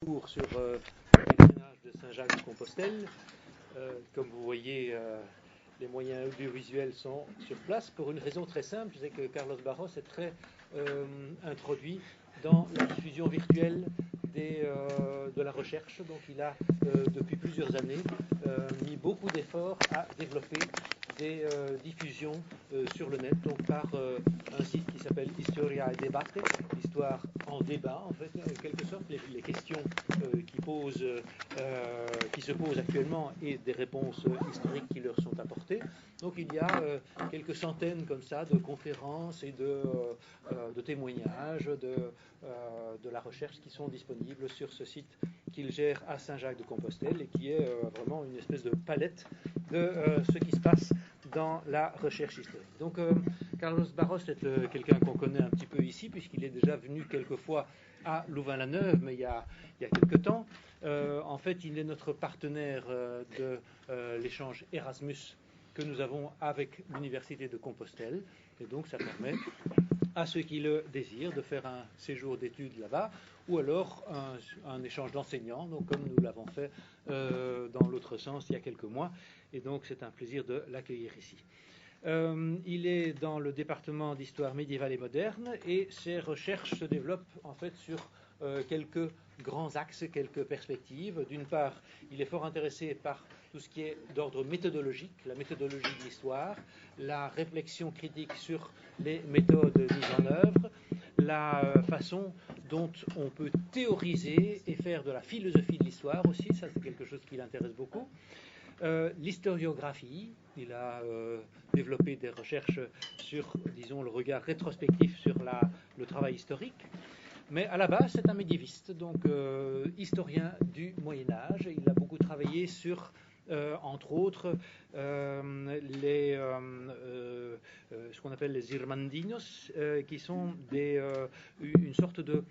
Cours sur le pèlerinage de Saint-Jacques-de-Compostelle. Comme vous voyez, les moyens audiovisuels sont sur place pour une raison très simple, c'est que Carlos Barros est très introduit dans la diffusion virtuelle de la recherche. Donc il a, depuis plusieurs années, mis beaucoup d'efforts à développer des diffusions sur le net, donc par un site qui s'appelle Historia e Debate, l'histoire en débat, en fait, en quelque sorte, les questions qui se posent actuellement et des réponses historiques qui leur sont apportées. Donc il y a quelques centaines comme ça de conférences et de témoignages de la recherche qui sont disponibles sur ce site qu'il gère à Saint-Jacques-de-Compostelle et qui est vraiment une espèce de palette de ce qui se passe dans la recherche historique. Donc Carlos Barros est quelqu'un qu'on connaît un petit peu ici, puisqu'il est déjà venu quelquefois à Louvain-la-Neuve, mais il y a quelques temps. En fait, il est notre partenaire de l'échange Erasmus que nous avons avec l'Université de Compostelle. Et donc, ça permet à ceux qui le désirent de faire un séjour d'études là-bas, ou alors un échange d'enseignants, donc comme nous l'avons fait dans l'autre sens il y a quelques mois. Et donc, c'est un plaisir de l'accueillir ici. Il est dans le département d'histoire médiévale et moderne et ses recherches se développent en fait sur quelques grands axes, quelques perspectives. D'une part, il est fort intéressé par tout ce qui est d'ordre méthodologique, la méthodologie de l'histoire, la réflexion critique sur les méthodes mises en œuvre, la façon dont on peut théoriser et faire de la philosophie de l'histoire aussi, ça c'est quelque chose qui l'intéresse beaucoup. L'historiographie, il a développé des recherches sur, disons, le regard rétrospectif sur le travail historique, mais à la base c'est un médiéviste, donc historien du Moyen-Âge. Il a beaucoup travaillé sur, entre autres, ce qu'on appelle les Irmandinos, qui sont une sorte de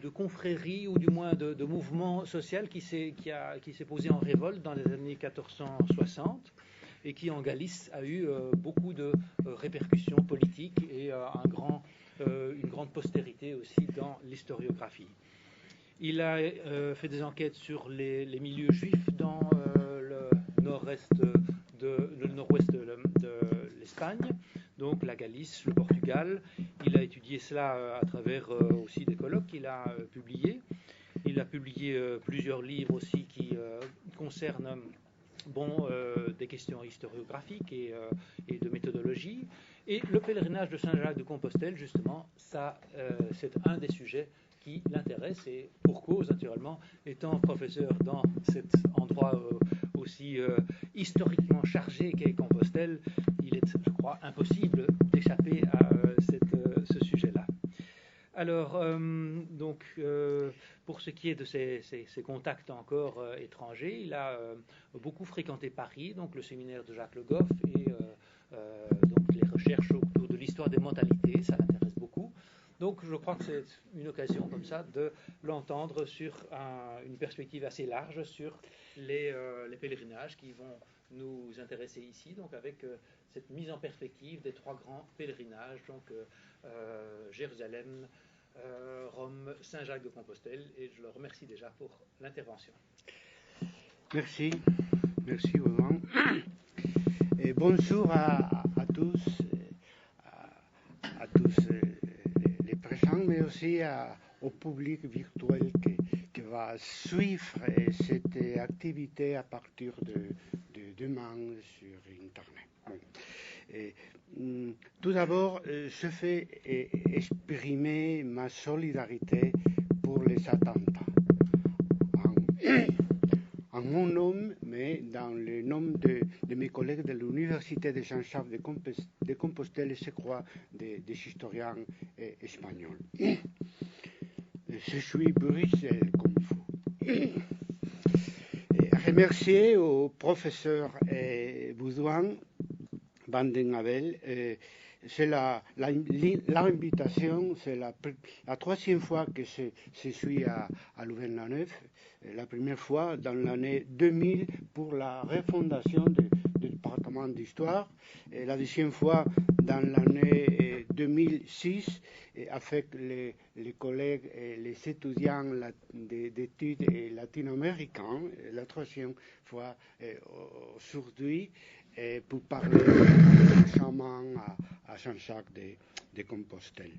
confrérie, ou du moins de mouvement social qui s'est posé en révolte dans les années 1460 et qui en Galice a eu beaucoup de répercussions politiques et une grande postérité aussi dans l'historiographie. Il a fait des enquêtes sur les milieux juifs dans le nord-ouest de l'Espagne, donc la Galice, le Portugal. Il a étudié cela à travers aussi des colloques qu'il a publiés. Il a publié plusieurs livres aussi qui concernent des questions historiographiques et de méthodologie. Et le pèlerinage de Saint-Jacques-de-Compostelle, justement, ça, c'est un des sujets qui l'intéresse, et pour cause, naturellement, étant professeur dans cet endroit aussi historiquement chargé qu'est Compostelle, il est, je crois, impossible d'échapper à ce sujet-là. Alors, pour ce qui est de ses contacts encore étrangers, il a beaucoup fréquenté Paris, donc le séminaire de Jacques Le Goff et donc les recherches autour de l'histoire des mentalités, ça l'intéresse beaucoup. Donc je crois que c'est une occasion comme ça de l'entendre sur une perspective assez large sur les pèlerinages qui vont nous intéresser ici, donc avec cette mise en perspective des trois grands pèlerinages, donc Jérusalem, Rome, Saint-Jacques-de-Compostelle, et je le remercie déjà pour l'intervention. Merci Audran. Et bonjour à tous les présents, mais aussi au public virtuel qui va suivre cette activité à partir de demain sur Internet. Bon. Tout d'abord, je fais exprimer ma solidarité pour les attentats. En mon nom, mais dans le nom de mes collègues de l'Université de Saint-Jacques-de-Compostelle, je crois, des historiens espagnols. Je suis Bruxelles comme vous. Remercier au professeur Baudouin Vandenabel. C'est l'invitation, c'est la troisième fois que je suis à Louvain-la-Neuve. La première fois dans l'année 2000 pour la refondation du département d'histoire, et la deuxième fois dans l'année 2006 avec les collègues et les étudiants d'études latino-américains, la troisième fois aujourd'hui pour parler du chemin à Saint-Jacques de Compostelle.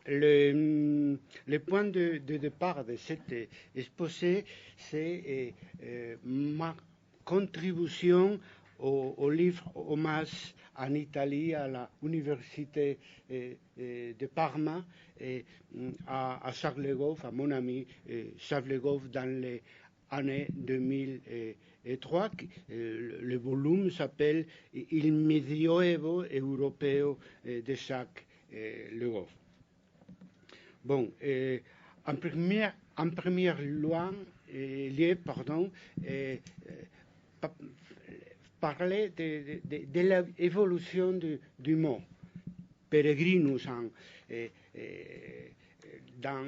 Le point de départ de cet exposé, c'est ma contribution au livre Hommage en Italie à l'université de Parma et à Charles Le Goff, à mon ami Charles Le Goff dans les années 2003. Le volume s'appelle Il Medioevo Europeo de Jacques Le Goff. Bon, en premier lieu, parler de l'évolution du mot. Peregrinus dans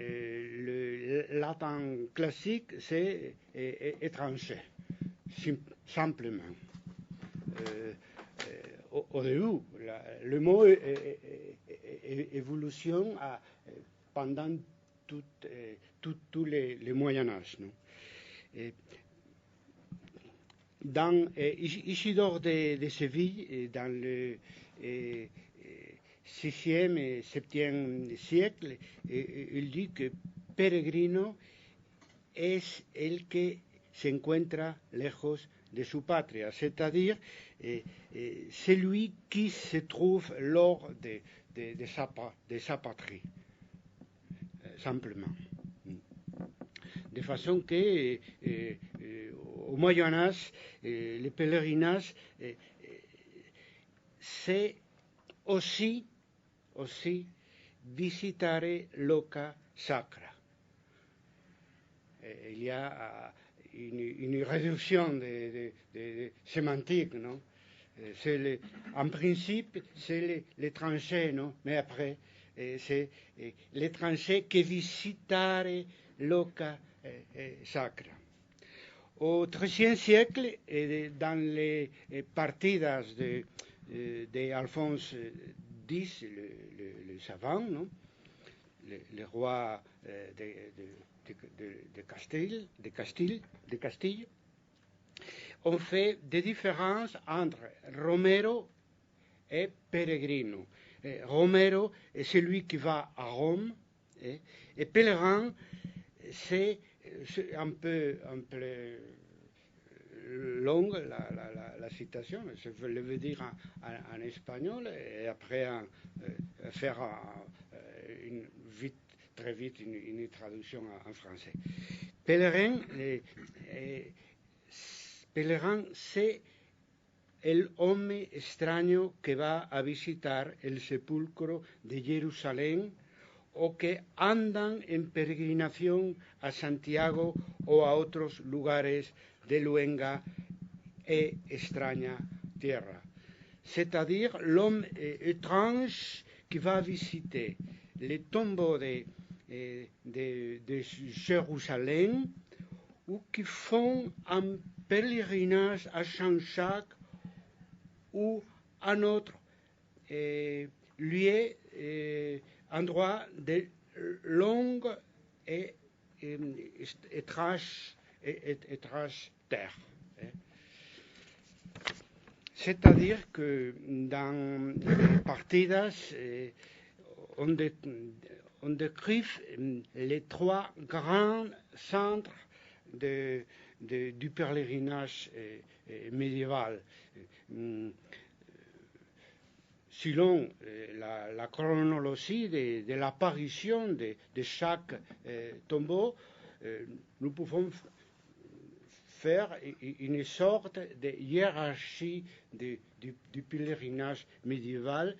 le latin classique, c'est étranger, simplement. Au début, le mot évolution pendant tout le Moyen-Âge. Dans Isidore de Séville, dans le 6e et 7e siècle, il dit que peregrino es el que se encuentra lejos de su patria, c'est-à-dire celui qui se trouve lors de sa patrie, simplement. De façon que au Moyen-Âge, le pèlerinage, c'est aussi visitare loca sacra. Il y a une réduction de sémantique, non? En principe, c'est l'étranger, non? Mais après, c'est l'étranger qui visitare loca sacra. Au XIIIe siècle, dans les partidas d'Alphonse X, le savant, non? Le roi de Castille, on fait des différences entre Romero et Peregrino. Romero est celui qui va à Rome, et pèlerin, c'est un peu longue la citation, je le veux dire en espagnol, et après faire très vite une traduction en français. Pèlerin, c'est el homme extraño que va a visitar el sepulcro de Jerusalén o que andan en peregrinación a Santiago o a otros lugares de luenga et extraña tierra. C'est-à-dire l'homme étrange qui va visiter les tombeaux de Jérusalem ou qui font un pèlerinage à Saint-Jacques ou un autre lieu, endroit de longue et étrange terre. C'est-à-dire que dans les partidas, on décrit les trois grands centres du pèlerinage médiéval. Selon la chronologie de l'apparition de chaque tombeau, nous pouvons faire une sorte de hiérarchie du pèlerinage médiéval.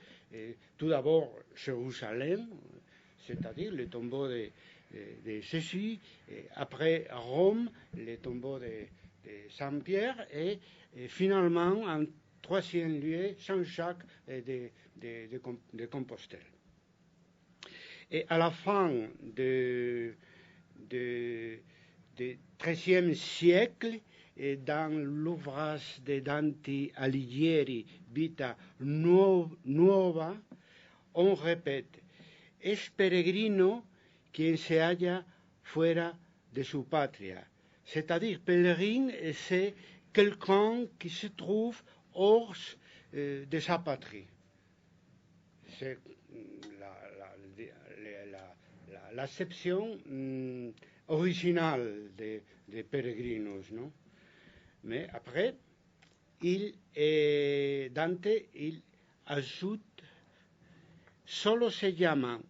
Tout d'abord, Jérusalem, c'est-à-dire le tombeau de Jésus, après Rome, le tombeau de Saint-Pierre, et finalement, en troisième lieu, Saint-Jacques de Compostelle. Et à la fin du XIIIe siècle, dans l'ouvrage de Dante Alighieri, Vita Nuova, on répète, es peregrino quien se halla fuera de su patria. C'est-à-dire, pèlerin, c'est quelqu'un qui se trouve hors de sa patrie. C'est l'acception originale des peregrinos, non? Mais après, Dante, il ajoute, solo se llaman,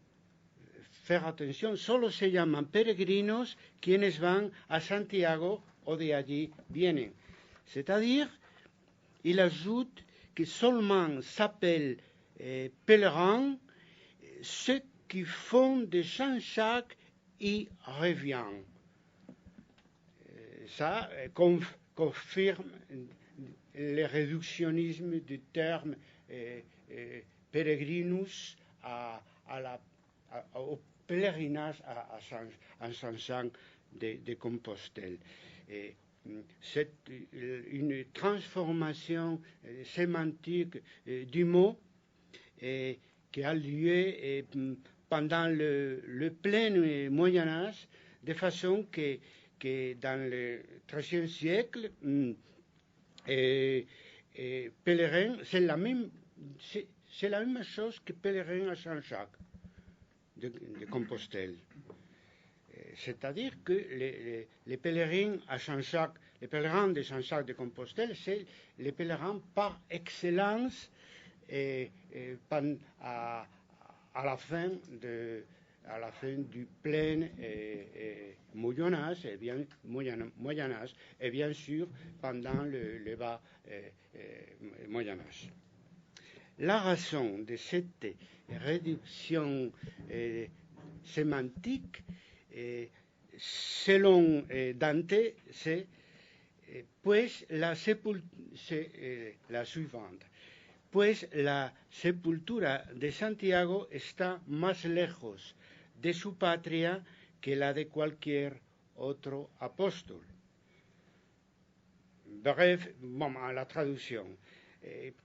faire attention, solo se llaman peregrinos quienes van a Santiago o de allí vienen. C'est-à-dire, il ajoute que seulement s'appellent pèlerins ceux qui font de Saint-Jacques y reviennent. Ça confirme le réductionnisme du terme peregrinus au pèlerinage à Saint-Jacques de Compostelle. C'est une transformation sémantique du mot qui a lieu pendant le plein Moyen-Âge, de façon que dans le XIIIe siècle, pèlerin, c'est la même chose que pèlerin à Saint-Jacques de Compostelle. C'est-à-dire que les pèlerins à Saint-Jacques, les pèlerins de Saint-Jacques de Compostelle, c'est les pèlerins par excellence à la fin du plein Moyen-Âge, et bien sûr pendant le bas Moyen-Âge. La raison de cette réduction sémantique, selon Dante, c'est la suivante. Pues la sepultura de Santiago está más lejos de su patria que la de cualquier otro apóstol. Bref, la traduction.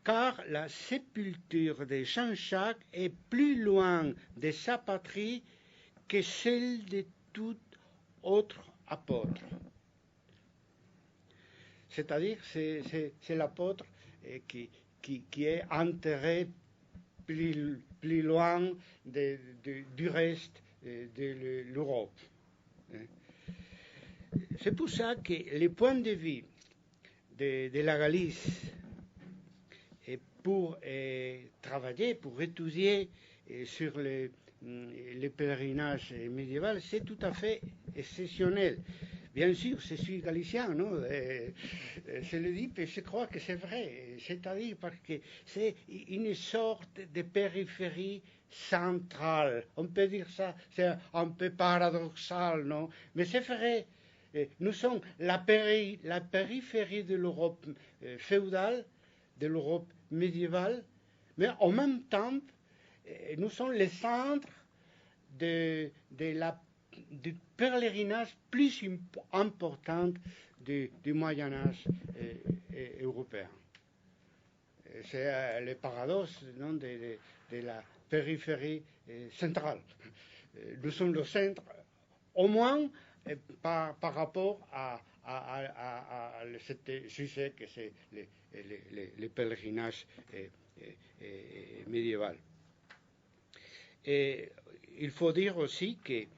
Car la sépulture de Saint-Jacques est plus loin de sa patrie que celle de tout autre apôtre. C'est-à-dire, c'est l'apôtre qui est enterré plus loin du reste de l'Europe. C'est pour ça que les points de vue de la Galice pour travailler, pour étudier sur le pèlerinage médiéval, c'est tout à fait exceptionnel. Bien sûr, je suis galicien, non? Je le dis, mais je crois que c'est vrai. C'est-à-dire parce que c'est une sorte de périphérie centrale. On peut dire ça, c'est un peu paradoxal, non? Mais c'est vrai. Nous sommes la périphérie de l'Europe féodale, de l'Europe médiévale, mais en même temps, nous sommes le centre du pèlerinage plus important du Moyen-Âge européen. C'est le paradoxe, non, de la périphérie centrale. Nous sommes le centre, au moins par rapport à ce sujet que c'est le pèlerinage médiéval. Et il faut dire aussi que,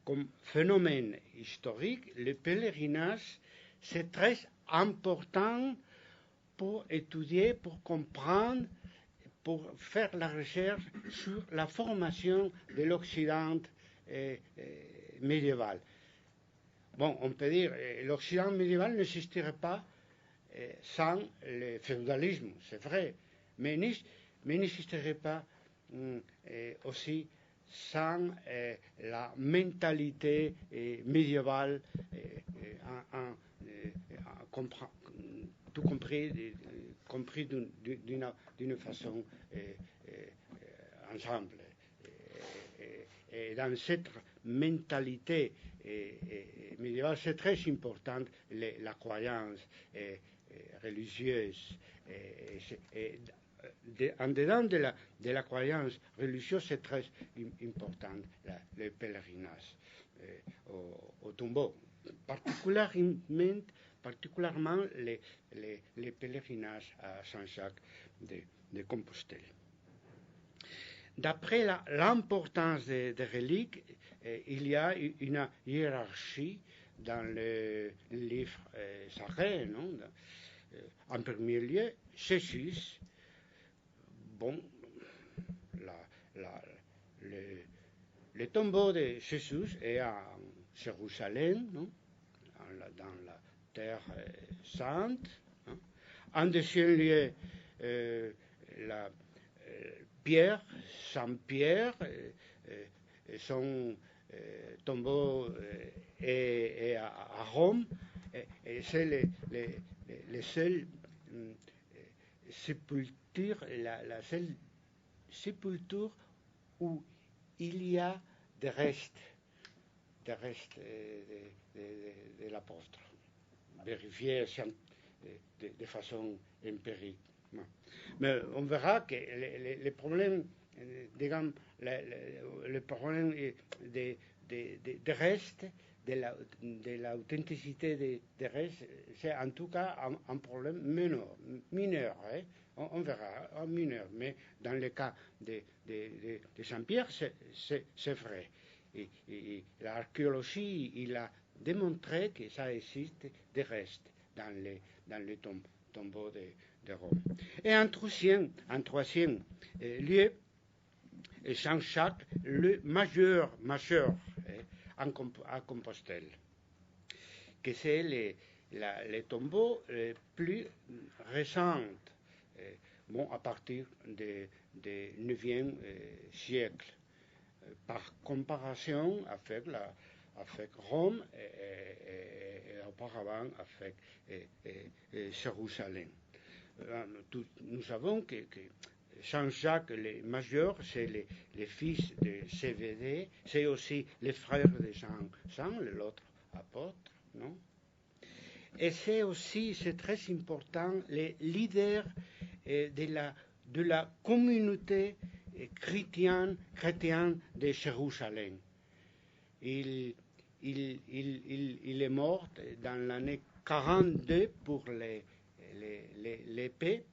comme phénomène historique, le pèlerinage, c'est très important pour étudier, pour comprendre, pour faire la recherche sur la formation de l'Occident médiéval. Bon, on peut dire que l'Occident médiéval n'existerait pas sans le féodalisme, c'est vrai, mais n'existerait pas aussi sans la mentalité médiévale, tout compris d'une façon ensemble. Et dans cette mentalité médiévale, c'est très important, la croyance religieuse. En dedans de la croyance religieuse, c'est très important le pèlerinage au tombeau. Particulièrement les pèlerinages à Saint-Jacques de Compostelle. D'après l'importance des reliques, il y a une hiérarchie dans le livre sacré. Non? En premier lieu, Jésus. Bon, le tombeau de Jésus est à Jérusalem, non? Dans la terre sainte. Hein? En deuxième lieu, la Pierre, Saint-Pierre, son tombeau est à Rome, et c'est les seules sépultures, la seule sépulture où il y a des restes de l'apôtre, vérifiés de façon empirique. Mais on verra que les problèmes, disons, le problème des restes, de l'authenticité des restes, c'est en tout cas un problème mineur. Hein? On verra, un mineur. Mais dans le cas de Saint-Pierre, c'est vrai. Et l'archéologie, il a démontré que ça existe des restes dans les tombeaux de Rome. Et en troisième lieu, Saint-Jacques, le majeur à Compostelle, que c'est les tombeaux plus récents, à partir du 9e siècle, par comparaison avec Rome et auparavant avec Jérusalem. Nous savons que Saint-Jacques le majeur, c'est le fils de Zébédée, c'est aussi le frère de Jean, l'autre apôtre, non? Et c'est très important, le leader de la communauté chrétienne de Jérusalem. Il est mort dans l'année 42 pour l'épée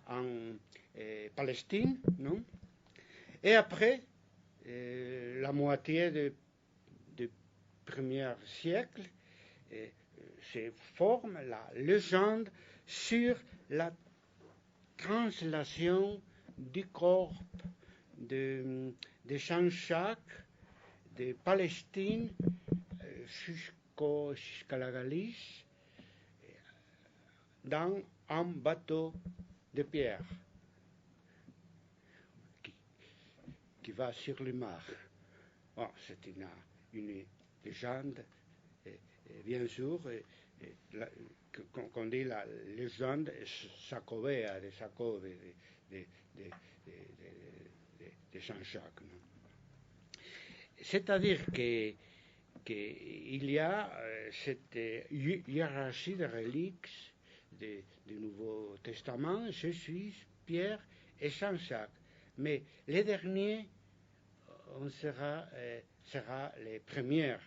en Palestine, non? Et après, la moitié du premier siècle, se forme la légende sur la translation du corps de Saint-Jacques de Palestine jusqu'à la Galice dans un bateau de pierre qui va sur le mar. Bon, c'est une légende, bien sûr, qu'on dit la légende jacobée, de Jacob, de Saint-Jacques. C'est-à-dire qu'il y a cette hiérarchie de reliques du Nouveau Testament, Jésus, Pierre et Saint-Jacques. Mais les derniers sera les premières.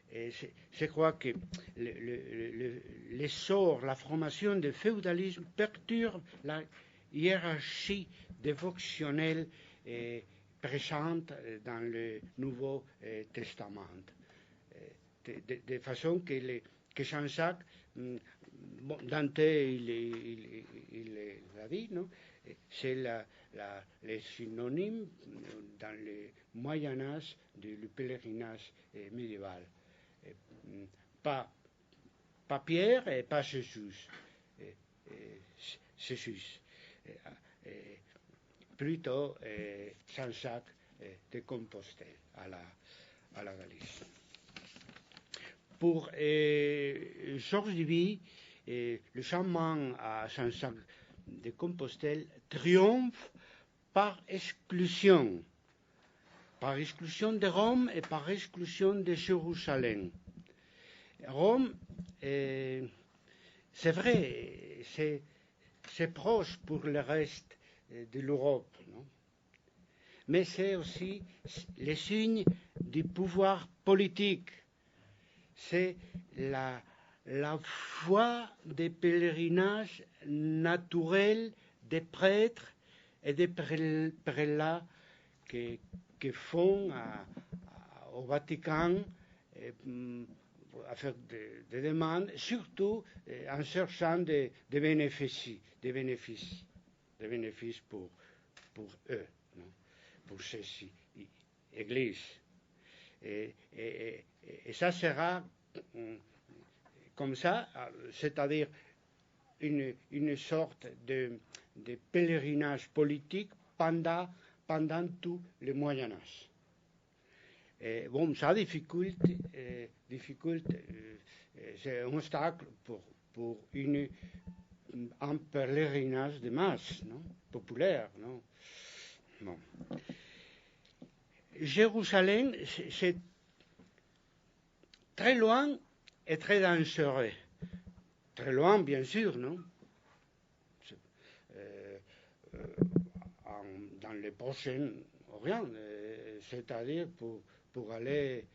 Et je crois que l'essor, la formation du féodalisme perturbe la hiérarchie dévotionnelle présente dans le Nouveau Testament. De façon que Saint-Jacques, Dante, il l'a dit, non? C'est le synonyme dans le Moyen-Âge du pèlerinage médiéval. Pas Pierre et pas Jésus. Plutôt Saint-Jacques de Compostelle à la Galice. Pour Georges Duby, le changement à Saint-Jacques de Compostelle triomphe par exclusion. par exclusion de Rome et par exclusion de Jérusalem. Rome, c'est vrai, c'est proche pour le reste de l'Europe, non? Mais c'est aussi le signe du pouvoir politique. C'est la voie des pèlerinages naturels des prêtres et des prélats qui font au Vatican à faire des demandes, surtout en cherchant des bénéfices pour eux, non? Pour ces églises. Et ça sera comme ça, c'est-à-dire une sorte de pèlerinage politique pendant tout le Moyen-Âge. Bon, ça difficulte c'est un obstacle pour un pèlerinage de masse, non? Populaire, non? Bon. Jérusalem, c'est très loin et très dangereux. Très loin, bien sûr, non? Dans le Proche-Orient, c'est-à-dire pour aller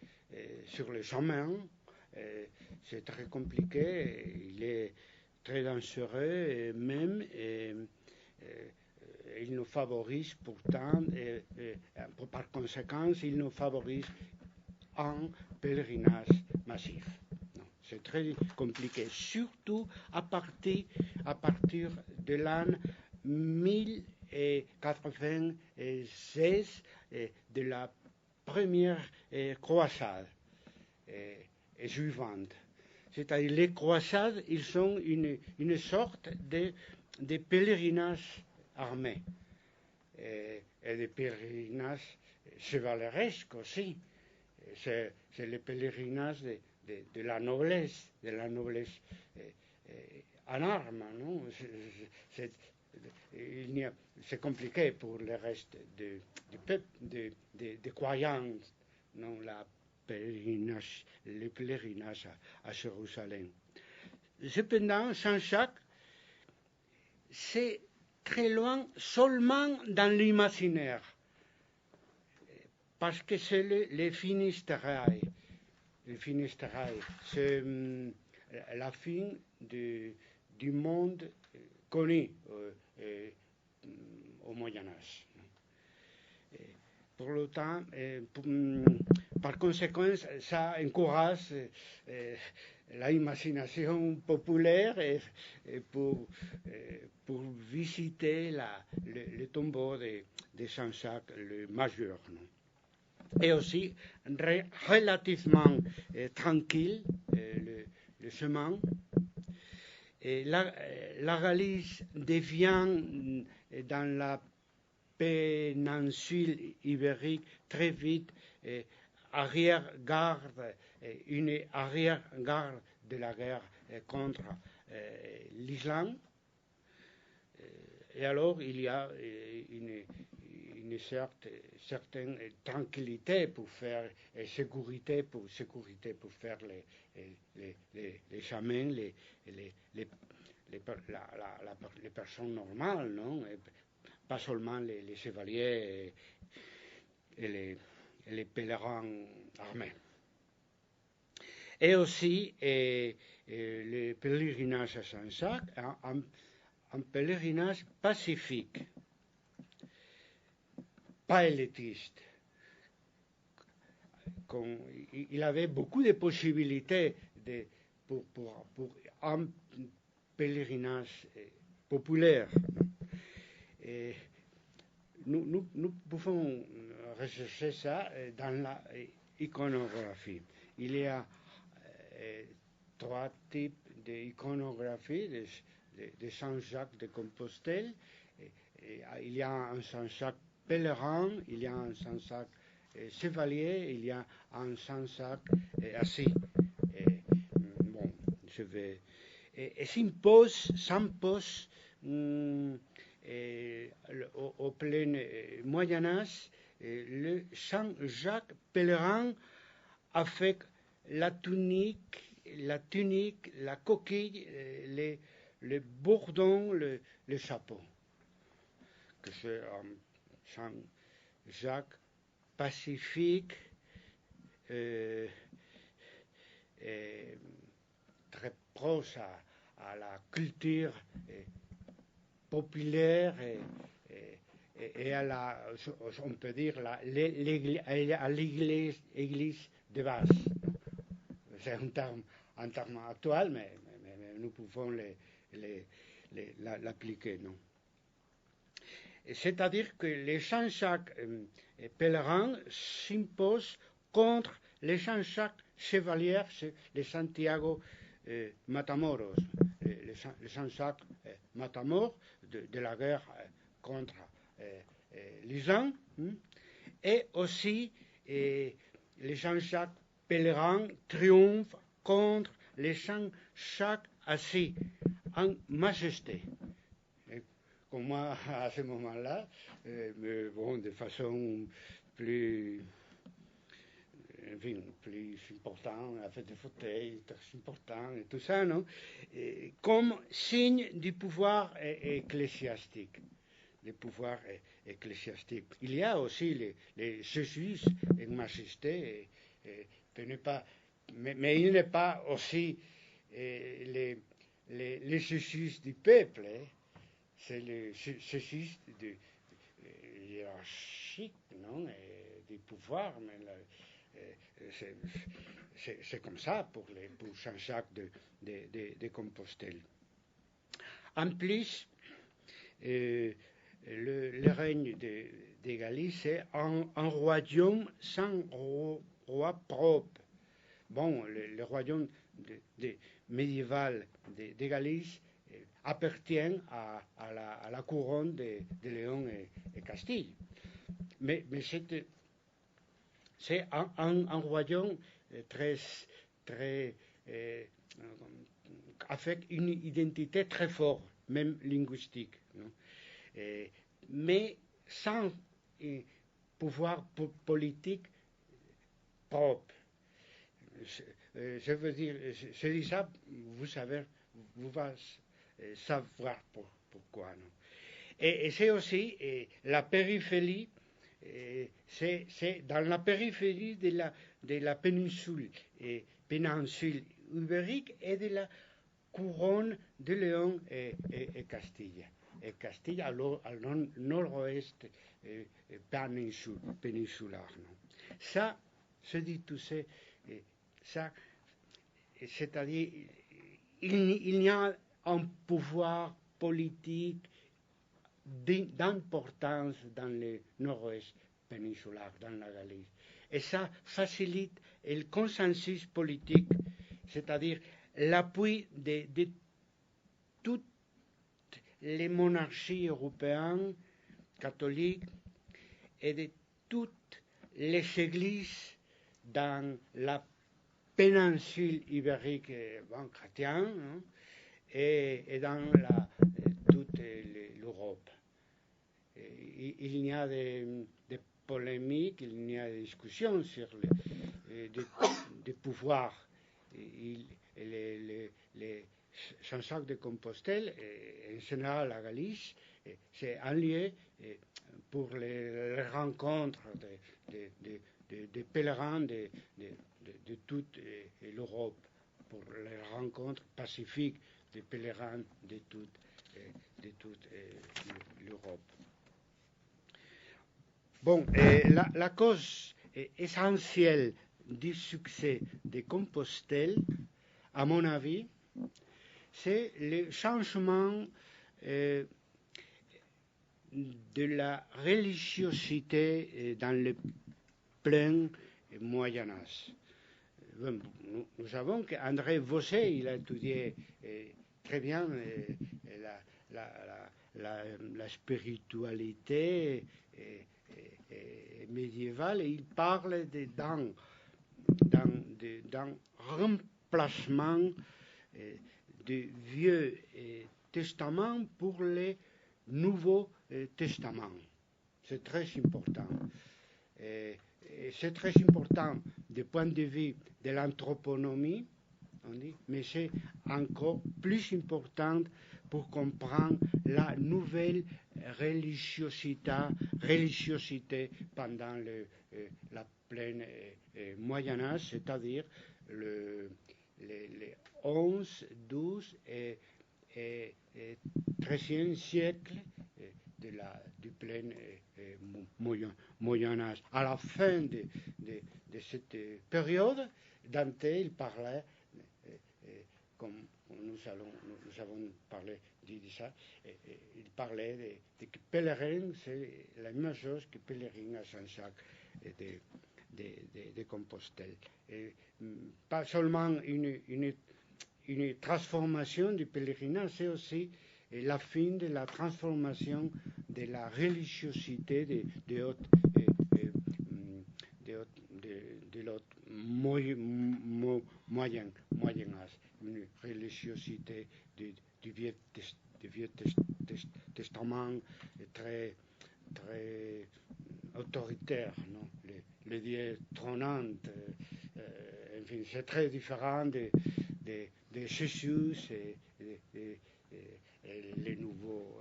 sur le chemin, c'est très compliqué, il est très dangereux, et même il nous favorise pourtant, par conséquent, il nous favorise un pèlerinage massif. Non, c'est très compliqué, surtout à partir de l'an 1096 de la première croisade suivante. C'est-à-dire les croisades, ils sont une sorte de pèlerinage armé et de pèlerinage chevaleresque aussi. C'est le pèlerinage de la noblesse en armes, non? C'est compliqué pour le reste du peuple, de croyants, non, le pèlerinage à Jérusalem. Cependant, Saint-Jacques, c'est très loin seulement dans l'imaginaire, parce que c'est le Finistère. Le Finistère, c'est la fin du monde connu au Moyen-Âge. Pour le temps, par conséquent, ça encourage l'imagination populaire et pour visiter le tombeau de Saint-Jacques le Majeur. Non? Et aussi relativement tranquille le chemin. Et la Galice devient dans la péninsule ibérique très vite arrière-garde, une arrière-garde de la guerre contre l'islam. Et alors il y a une certaine tranquillité pour faire sécurité pour faire les chemins, les personnes normales, non? Et pas seulement les chevaliers et les pèlerins armés. Et aussi le pèlerinage à Saint-Jacques, un pèlerinage pacifique, pas élitiste. Il avait beaucoup de possibilités pour un pèlerinage populaire. Et nous pouvons rechercher ça dans l'iconographie. Il y a 3 types d'iconographie de Saint-Jacques de Compostelle. Il y a un Saint-Jacques pèlerin, il y a un Saint-Jacques chevalier, il y a un Saint-Jacques assis. Bon, je vais. Et s'impose au plein Moyen-Âge le Saint Jacques pèlerin avec la tunique, la coquille, les bourdons, le chapeau. Que c'est un Saint Jacques pacifique, et très proche à la culture populaire et à la, on peut dire, à l'église de base. C'est un terme actuel, mais nous pouvons l'appliquer, non? C'est-à-dire que les Saint Jacques pèlerins s'imposent contre les Saint Jacques chevaliers, les Santiago Matamoros, les Saint Jacques Matamoros de la guerre contre les gens, et aussi les Saint Jacques pèlerins triomphent contre les Saint Jacques assis en majesté. Comme moi, à ce moment-là, mais bon, de façon plus importante, avec des fauteuils très importants et tout ça, non? Et comme signe du pouvoir ecclésiastique. Le pouvoir ecclésiastique. Il y a aussi les Jésus en majesté, mais il n'est pas aussi les Jésus du peuple. C'est le Jésus de hiérarchique, non, du pouvoir, mais c'est comme ça pour Saint Jacques de Compostelle. En plus, le règne de Galice c'est un royaume sans roi propre. Bon, le royaume médiéval de Galice appartient à la couronne de Léon et Castille. Mais c'est un royaume très avec une identité très forte, même linguistique, non? Mais sans pouvoir politique propre. Je veux dire, je dis ça, vous savez, vous va savoir pourquoi, non? Et c'est aussi la périphérie, c'est dans la périphérie de la péninsule ibérique et de la couronne de Léon et Castille. Et Castille à nord-ouest péninsulaire. Non? Ça, se dit tout ça, c'est-à-dire il y a un pouvoir politique d'importance dans le nord-ouest péninsulaire, dans la Galice. Et ça facilite le consensus politique, c'est-à-dire l'appui de toutes les monarchies européennes catholiques et de toutes les églises dans la péninsule ibérique chrétienne, hein, et dans toute l'Europe. Il y a des polémiques, il y a des discussions sur des pouvoirs. Les Saint Jacques de Compostelle, en général la Galice, c'est un lieu pour les rencontres des pèlerins de toute l'Europe, pour les rencontres pacifiques des pèlerins de toute l'Europe. Bon, la cause essentielle du succès de Compostelle, à mon avis, c'est le changement de la religiosité dans le plein Moyen-Âge. Nous savons qu'André Vosset, il a étudié très bien la spiritualité médiévale, et il parle d'un remplacement du Vieux Testament pour les Nouveaux Testaments. C'est très important. c'est très important du point de vue de l'anthroponomie, on dit, mais c'est encore plus important pour comprendre la nouvelle religiosité pendant la pleine Moyen Âge, c'est-à-dire les 11, 12 et 13e siècle du plein Moyen Âge. À la fin de cette période, Dante il parlait, comme nous avons parlé de ça, il parlait de que pèlerin, c'est la même chose que pèlerin à Saint-Jacques de Compostelle. Et pas seulement une transformation du pèlerinage, c'est aussi la fin de la transformation de la religiosité de l'autre moyen âge, une religiosité du Vieux Testament très autoritaire, non? Le Dieu trônant, enfin, c'est très différent de Jésus et le Nouveau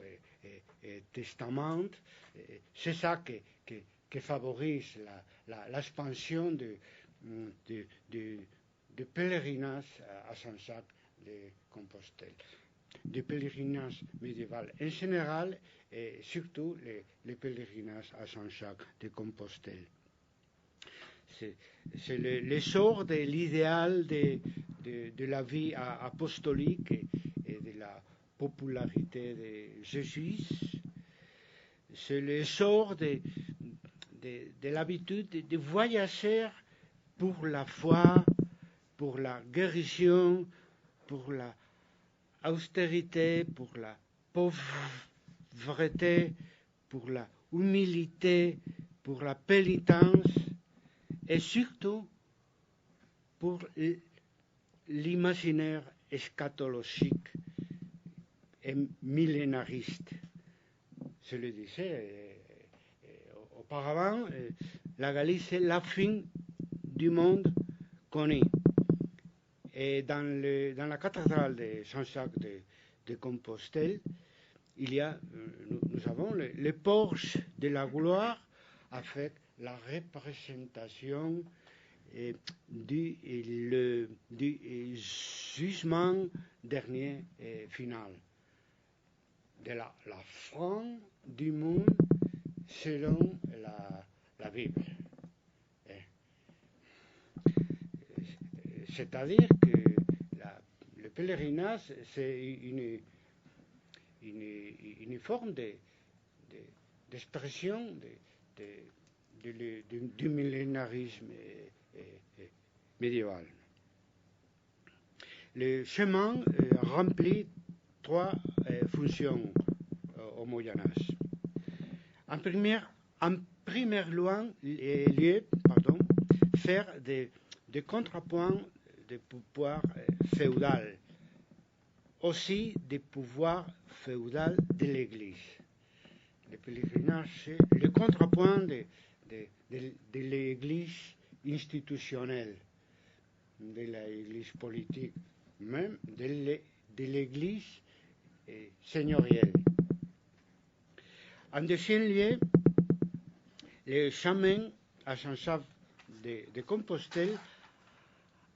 Testament. C'est ça qui favorise l'expansion du pèlerinage à Saint-Jacques de Compostelle, du pèlerinage médiéval en général et surtout les pèlerinages à Saint-Jacques de Compostelle. C'est l'essor de l'idéal de la vie apostolique et de la popularité de Jésus. C'est l'essor de l'habitude de voyager pour la foi, pour la guérison, pour la austérité, pour la pauvreté, pour la humilité, pour la pénitence et surtout pour l'imaginaire eschatologique et millénariste. Je le disais auparavant, la Galice c'est la fin du monde connu. Et dans la cathédrale de Saint-Jacques de Compostelle, il y a, nous avons le porche de la gloire avec la représentation du jugement dernier et final, de la fin du monde selon la Bible. C'est-à-dire que le pèlerinage, c'est une forme d'expression du millénarisme médiéval. Le chemin remplit trois fonctions au Moyen Âge. En premier lieu, faire des contrepoints de pouvoir féodal, aussi des pouvoirs féodal de l'Église. Le pèlerinage, c'est le contrepoint de l'Église institutionnelle, de l'Église politique, même de l'Église seigneurielle. En deuxième lieu, le chemin à Saint-Jacques de Compostelle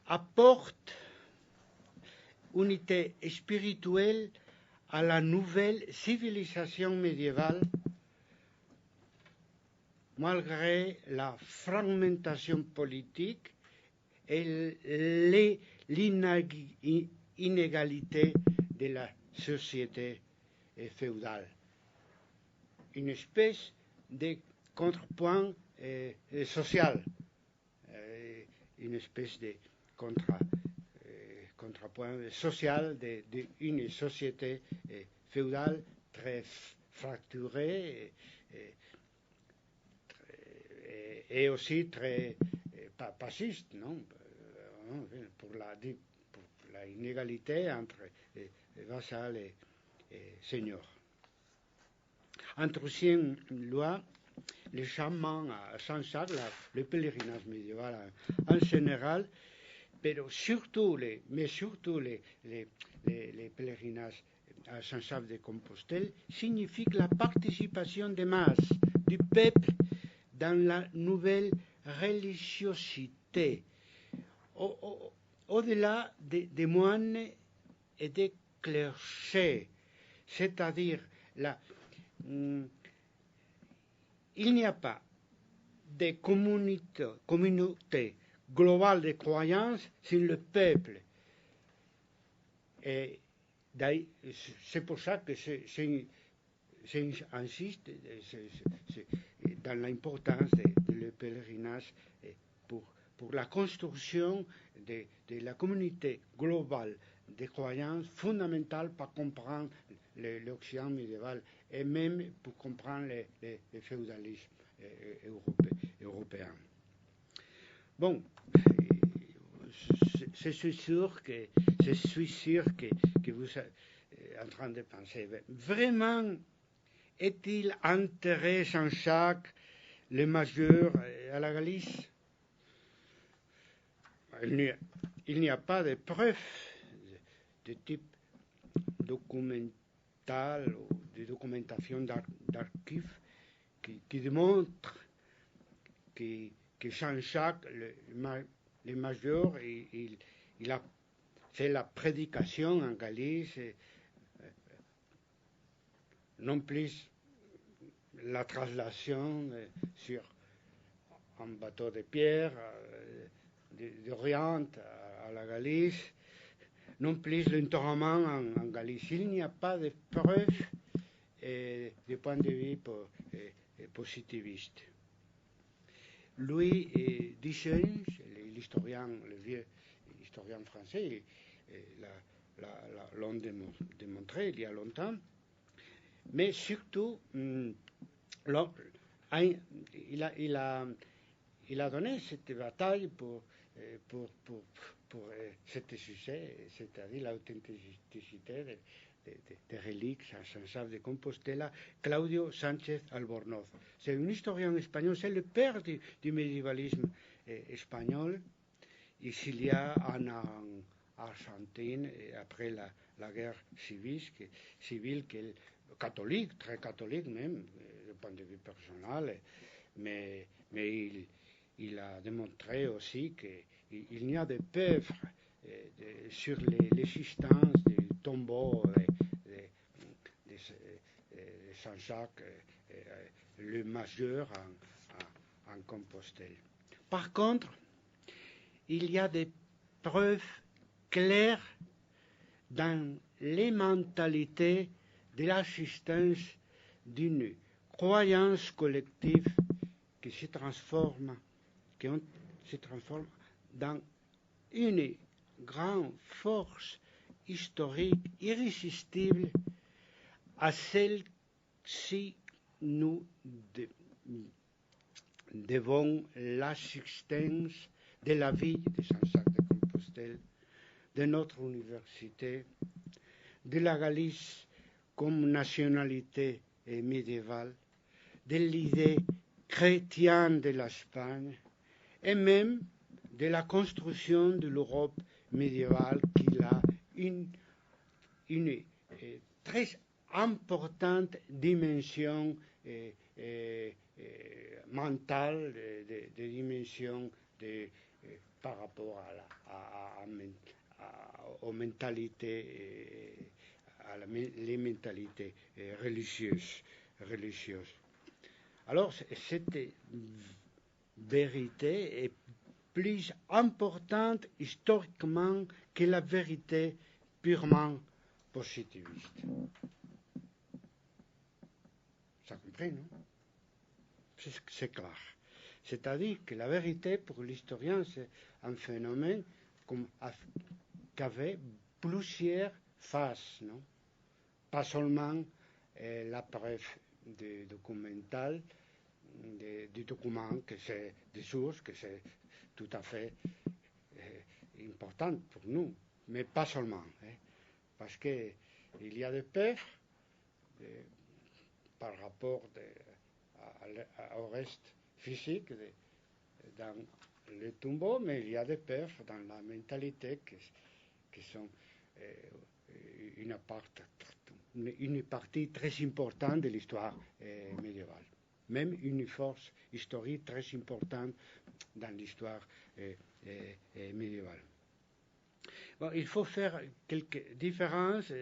apporte unité spirituelle à la nouvelle civilisation médiévale, malgré la fragmentation politique et l'inégalité de la société féodale. Une espèce de contrepoint social, une espèce de contrepoint social d'une société féodale très fracturée et aussi très fasciste, non? Pour la inégalité entre vassal et seigneur. En troisième lieu, les chamans à Saint-Jacques, le pèlerinage médiéval en général, mais surtout les pèlerinages à Saint-Jacques-de-Compostelle, signifie la participation des masses, du peuple, dans la nouvelle religiosité, au-delà des moines et des clergés, c'est-à-dire il n'y a pas de communauté globale de croyances sans le peuple. Et c'est pour ça que j'insiste dans l'importance du pèlerinage pour la construction de la communauté globale de croyances fondamentales pour comprendre l'Occident médiéval et même pour comprendre le féodalisme européen. Bon, je suis sûr que vous êtes en train de penser, vraiment est-il enterré Jean-Jacques le Majeur à la Galice? Il n'y a pas de preuves de type documental ou de documentation d'archives qui démontrent que Jean-Jacques le Majeur, il a fait la prédication en Galice, non plus la translation sur un bateau de pierre d'Orient à la Galice, non plus l'enterrement en Galice. Il n'y a pas de preuves du point de vue positiviste. Louis Duchesne, le vieux historien français, l'ont démontré il y a longtemps, mais surtout, il a donné cette bataille pour ce sujet, c'est-à-dire l'authenticité des reliques à Saint-Jacques-de-Compostelle, Claudio Sánchez Albornoz. C'est un historien espagnol, c'est le père du médiévalisme espagnol. Il y a en Argentine, après la guerre civile, catholique, très catholique même, du point de vue personnel, mais il a démontré aussi qu'il n'y a de preuves sur l'existence du tombeau de Saint-Jacques le Majeur en Compostelle. Par contre, il y a des preuves claires dans les mentalités de l'existence d'une croyance collective qui se transforme dans une grande force historique irrésistible à celle-ci nous devons l'existence de la vie de Saint-Jacques-de-Compostelle, de notre université, de la Galice comme nationalité médiévale, de l'idée chrétienne de l'Espagne et même de la construction de l'Europe médiévale qui a une très importante dimension mentale, de dimension par rapport aux mentalités, les mentalités religieuses. Alors, cette vérité est plus importante historiquement que la vérité purement positiviste. Ça compris, non? C'est clair. C'est-à-dire que la vérité, pour l'historien, c'est un phénomène qui avait plusieurs faces, non? Pas seulement la preuve documentale, du document, que c'est des sources, que c'est tout à fait important pour nous, mais pas seulement, parce qu'il y a des preuves par rapport au reste physique dans les tombeaux, mais il y a des pertes dans la mentalité qui sont une partie très importante de l'histoire médiévale. Même une force historique très importante dans l'histoire médiévale. Bon, il faut faire quelques différences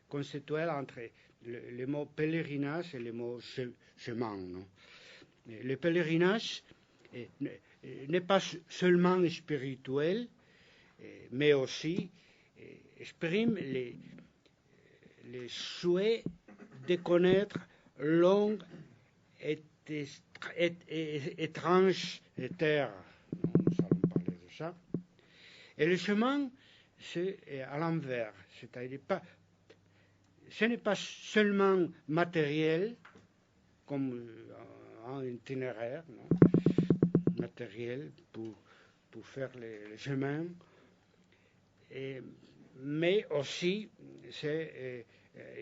conceptuelles entre le mot pèlerinage et le mot chemin. Non? Le pèlerinage n'est pas seulement spirituel, mais aussi exprime les souhaits de connaître longue et étrange terre. Nous allons parler de ça. Et le chemin, c'est à l'envers, c'est-à-dire ce n'est pas seulement matériel, comme un itinéraire, non? Matériel pour faire le chemin, mais aussi c'est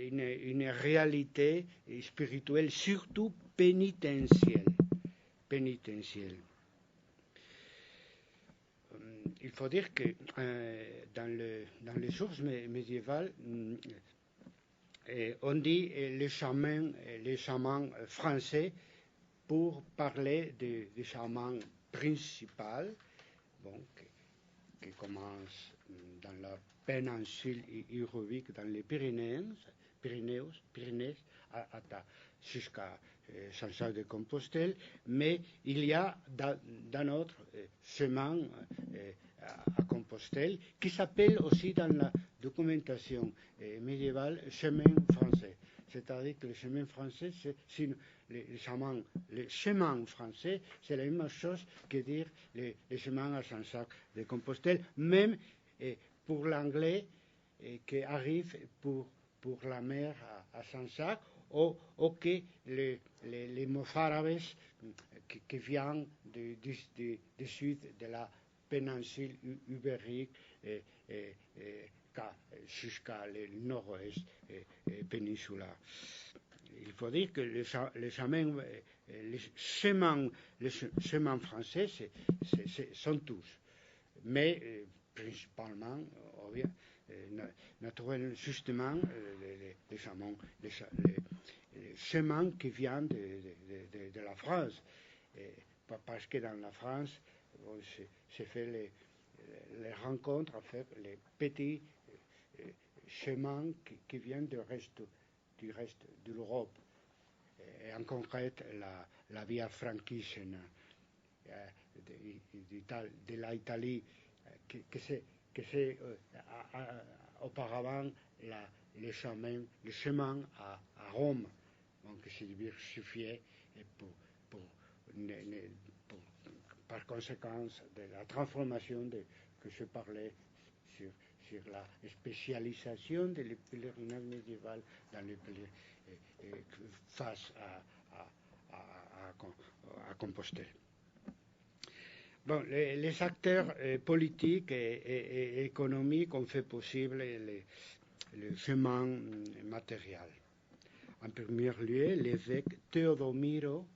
une réalité spirituelle, surtout pénitentielle. Il faut dire que dans les sources médiévales, on dit les chamans français pour parler des chamans principaux, bon, qui commencent dans la péninsule ibérique, dans les Pyrénées jusqu'à Saint-Jacques-de-Compostelle, mais il y a dans notre chemin à Compostelle, qui s'appelle aussi dans la documentation médiévale chemin français. C'est-à-dire que le chemin français, le chemin français, c'est la même chose que dire le chemin à Saint-Jacques-de-Compostelle, même pour l'anglais qui arrive pour la mer à Saint-Jacques, ou que les mozárabes qui viennent du sud de la péninsule ibérique jusqu'à le nord-ouest péninsulaire. Il faut dire que les chemins français sont tous, mais principalement, naturellement, justement, les chemins qui viennent de la France, parce que dans la France, on se fait les rencontres avec les petits chemins qui viennent du reste de l'Europe, et en concret la Via Francigena de l'Italie, que c'est auparavant le chemin à Rome, donc qui s'est diversifié par conséquence de la transformation que je parlais sur la spécialisation de pèlerinage médiéval dans le face à Compostelle. Bon, les acteurs politiques et économiques ont fait possible le chemin matériel. En premier lieu, l'évêque Teodomiro,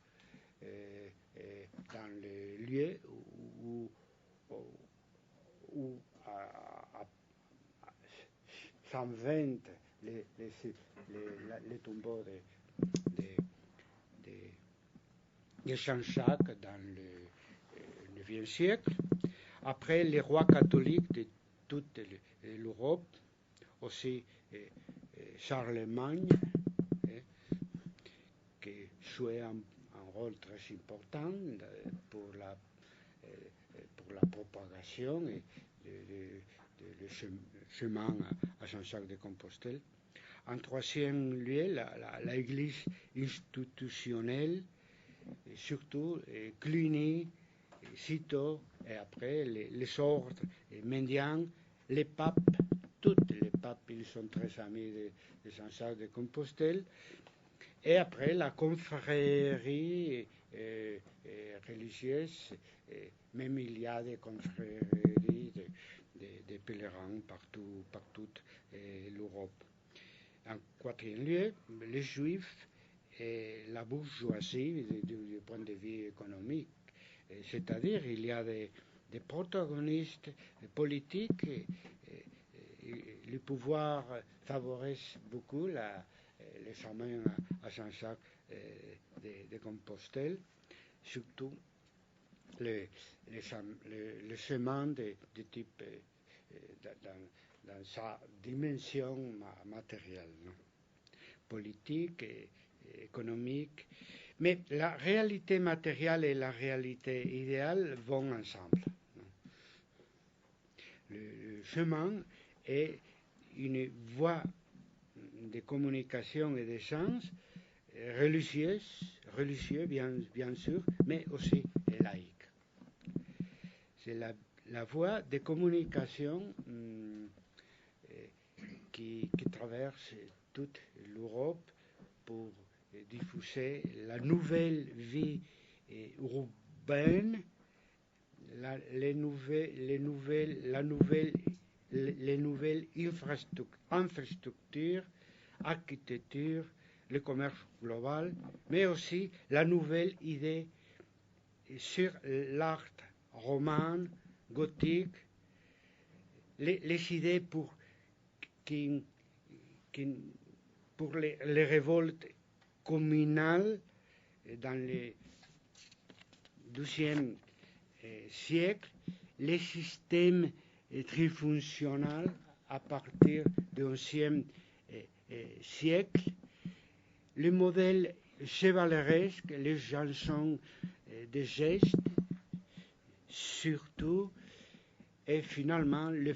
dans le lieu où à 120 les tombeaux de Saint-Jacques dans le IXe siècle. Après, les rois catholiques de toute l'Europe, aussi Charlemagne, qui jouait un rôle très important pour la propagation du chemin à Saint-Jacques-de-Compostelle. En troisième lieu, l'Église institutionnelle, surtout Cluny, Cîteaux, et après les ordres mendiants, les papes, tous les papes, ils sont très amis de Saint-Jacques-de-Compostelle, et après la confrérie religieuse, même il y a des confréries de pèlerins partout l'Europe. En quatrième lieu, les Juifs la bourgeoisie du point de vue économique. C'est-à-dire il y a des protagonistes politiques. Le pouvoir favorise beaucoup les chemins à Saint-Jacques de Compostelle, surtout les chemins de type dans sa dimension matérielle, non? Politique et économique. Mais la réalité matérielle et la réalité idéale vont ensemble. Le chemin est une voie de communication et d'échange religieux bien sûr, mais aussi laïque. C'est la voie de communication qui traverse toute l'Europe pour diffuser la nouvelle vie urbaine, les nouvelles infrastructures, architecture, le commerce global, mais aussi la nouvelle idée sur l'art roman, gothique, les idées pour les révoltes communales dans le XIIe siècle, les systèmes trifonctionnels à partir du XIe siècle, le modèle chevaleresque, les chansons de gestes, surtout, et finalement le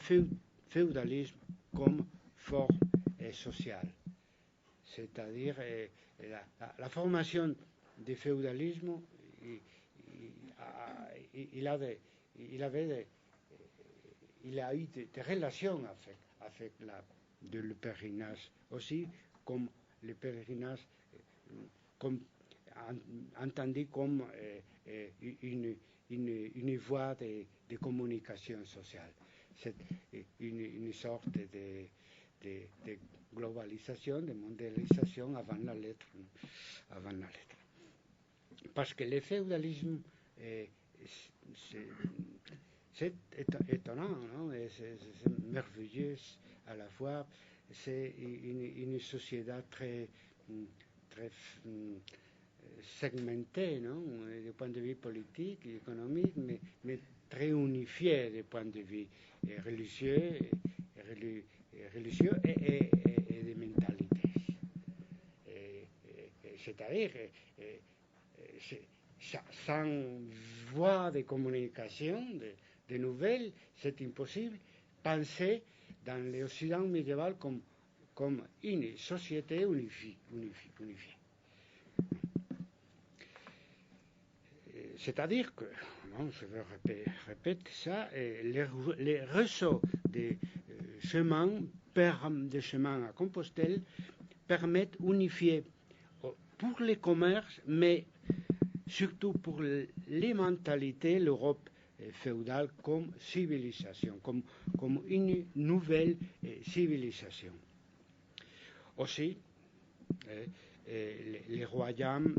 féodalisme comme forme sociale. C'est-à-dire la formation du féodalisme, il a eu des relations avec le pèlerinage aussi, comme le pèlerinage entendu comme une voie de communication sociale. C'est une sorte de globalisation, de mondialisation avant la lettre. Parce que le féodalisme, c'est étonnant, non? C'est merveilleux à la fois. C'est une société très segmentée, non? Du point de vue politique et économique, mais très unifiée du point de vue religieux et de mentalité. C'est-à-dire, sans voie de communication, de nouvelles, c'est impossible penser dans l'Occident médiéval comme une société unifiée. C'est-à-dire que, non, je répète ça, les réseaux de chemins à Compostelle permettent d'unifier pour les commerces, mais surtout pour les mentalités, l'Europe féodale comme civilisation, comme une nouvelle civilisation. Aussi, les royaumes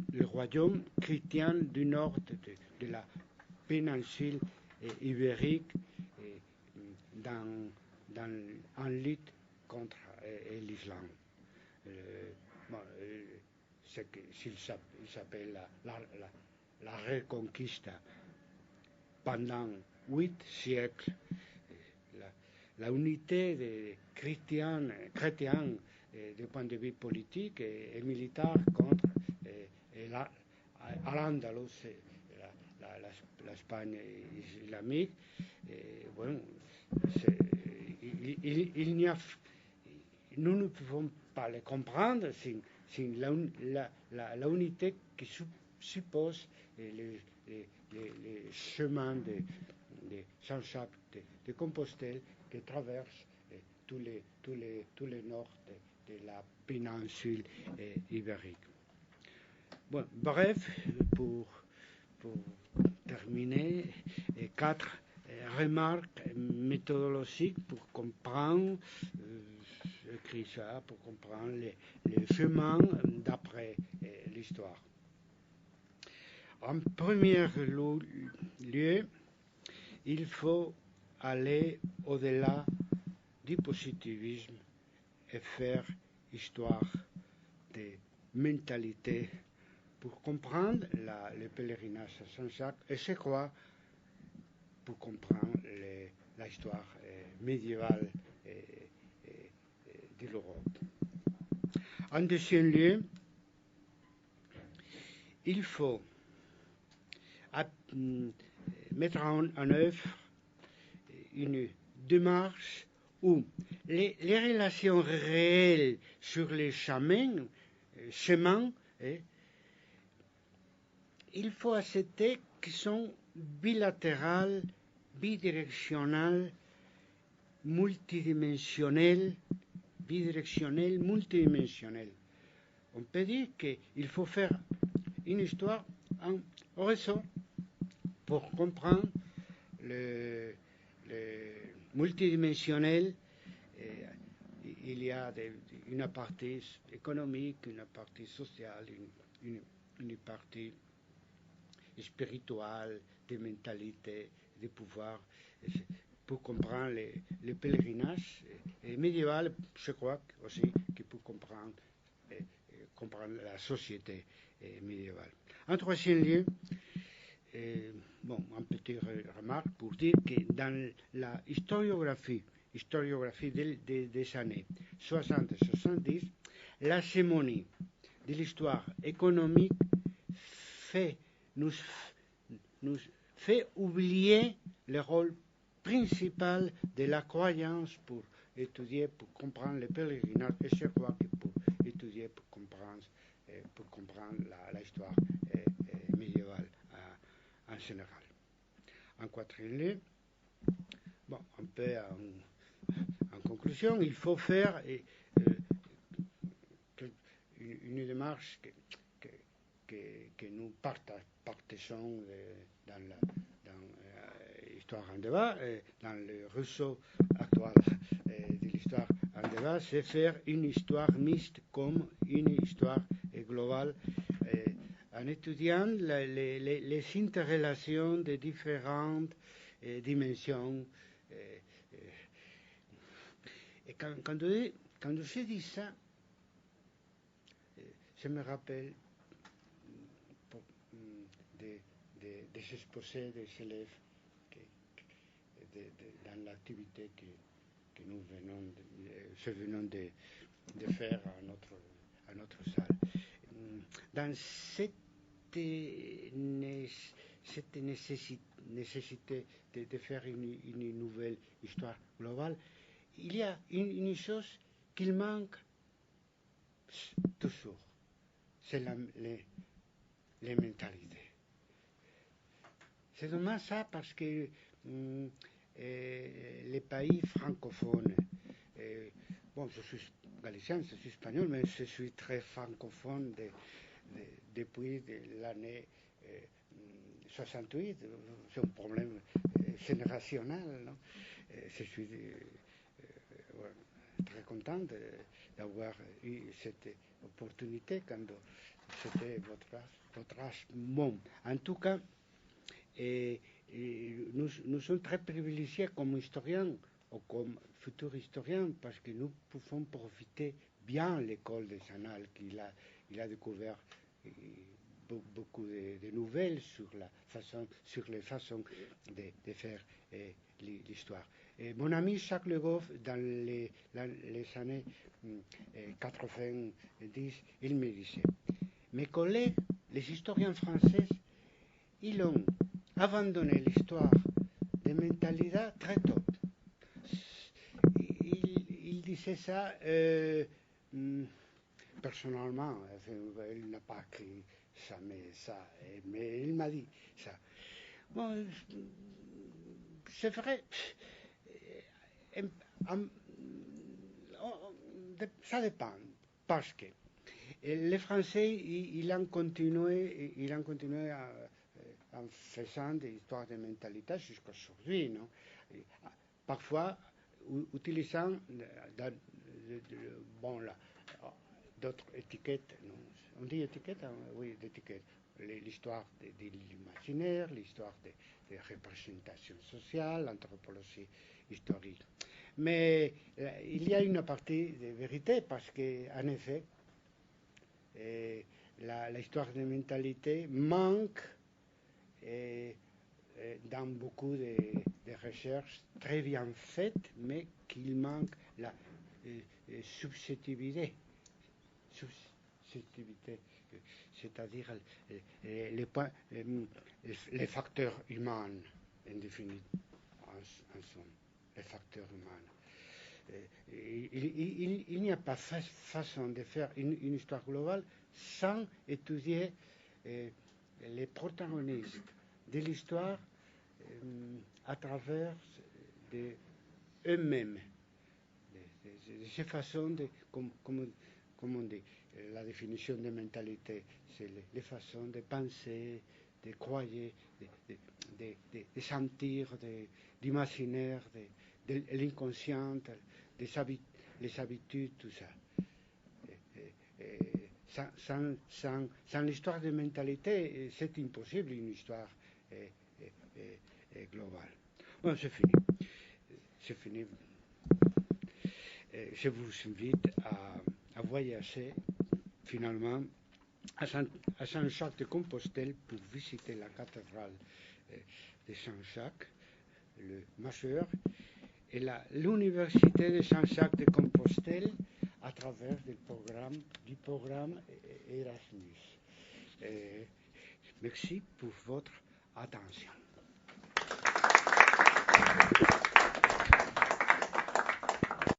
chrétiens du nord de la péninsule ibérique en lutte contre l'islam. Ce qu'il s'appelle la Reconquista. Pendant 8 siècles, la unité des chrétiens du point de vue politique et militaire contre l'Andalus, l'Espagne islamique. Bon, nous ne pouvons pas le comprendre sin la unité qui suppose les chemins de Saint-Jacques de Compostelle qui traversent tous les nord de la péninsule ibérique. Bon, bref, pour terminer, 4 remarques méthodologiques pour comprendre écrit ça pour comprendre les chemins d'après l'histoire. En premier lieu, il faut aller au-delà du positivisme et faire histoire des mentalités pour comprendre le pèlerinage à Saint-Jacques et je crois pour comprendre l'histoire médiévale de l'Europe. En deuxième lieu, il faut mettre en œuvre une démarche où les relations réelles sur les chemins, il faut accepter qu'ils sont bilatérales, bidirectionnelles, multidimensionnelles. On peut dire qu'il faut faire une histoire en réseau pour comprendre le multidimensionnel. Il y a une partie économique, une partie sociale, une partie spirituelle, de mentalité, de pouvoir. Pour comprendre le pèlerinage médiéval, je crois aussi qu'il faut comprendre la société médiévale. En troisième lieu, une petite remarque pour dire que dans la historiographie des années 60 et 70, l'hégémonie de l'histoire économique nous fait oublier le rôle principal de la croyance pour étudier, pour comprendre le pèlerinage. Et je crois que pour étudier, pour comprendre l'histoire médiévale en général. En quatrième lieu, un peu en conclusion, il faut faire une démarche que nous partageons dans l'histoire en débat, dans le réseau actuel de l'histoire en débat, c'est faire une histoire mixte comme une histoire globale, en étudiant les interrelations de différentes dimensions. Et quand je dis ça, je me rappelle des exposés des élèves dans l'activité que nous venons de faire à notre salle. Dans cette nécessité de faire une nouvelle histoire globale, il y a une chose qu'il manque toujours, c'est les mentalités. C'est dommage ça parce que les pays francophones, je suis galicien, je suis espagnol, mais je suis très francophone depuis l'année 68. C'est un problème générationnel, non? Je suis très content d'avoir eu cette opportunité quand c'était votre âge. Bon, en tout cas, nous sommes très privilégiés comme historiens ou comme futurs historiens parce que nous pouvons profiter bien l'école des annales qu'il a découvert beaucoup de nouvelles sur les façons de faire l'histoire. Mon ami Jacques Le Goff, dans les années 90, il me disait, mes collègues, les historiens français, ils ont abandonné l'histoire des mentalités très tôt. Il disait ça, personnellement, il n'a pas écrit ça, mais il m'a dit ça. Bon, c'est vrai, ça dépend, parce que les Français, ils ont continué en faisant des histoires de mentalité jusqu'à aujourd'hui, non? Parfois utilisant bon, là, d'autres étiquettes, non, on dit étiquette, hein, oui, d'étiquettes. L'histoire de l'imaginaire, l'histoire des représentations sociales, l'anthropologie historique. Mais il y a une partie de vérité parce qu'en effet, l'histoire des mentalités manque dans beaucoup de recherches très bien faites, mais qu'il manque la subjectivité, c'est-à-dire les facteurs humains, en définitive, en somme, les facteurs humains. Il n'y a pas façon de faire une histoire globale sans étudier les protagonistes de l'histoire à travers eux-mêmes, de ces façons de, comme on dit, la définition de mentalité, c'est les façons de penser, de croire, de sentir, d'imaginaire, de l'inconscient, les habitudes, tout ça. Sans l'histoire de mentalité, c'est impossible une histoire globale. Bon, c'est fini. C'est fini. Je vous invite à voyager finalement à Saint-Jacques-de-Compostelle pour visiter la cathédrale de Saint-Jacques, le majeur, et l'université de Saint-Jacques-de-Compostelle à travers du programme Erasmus. Merci pour votre attention.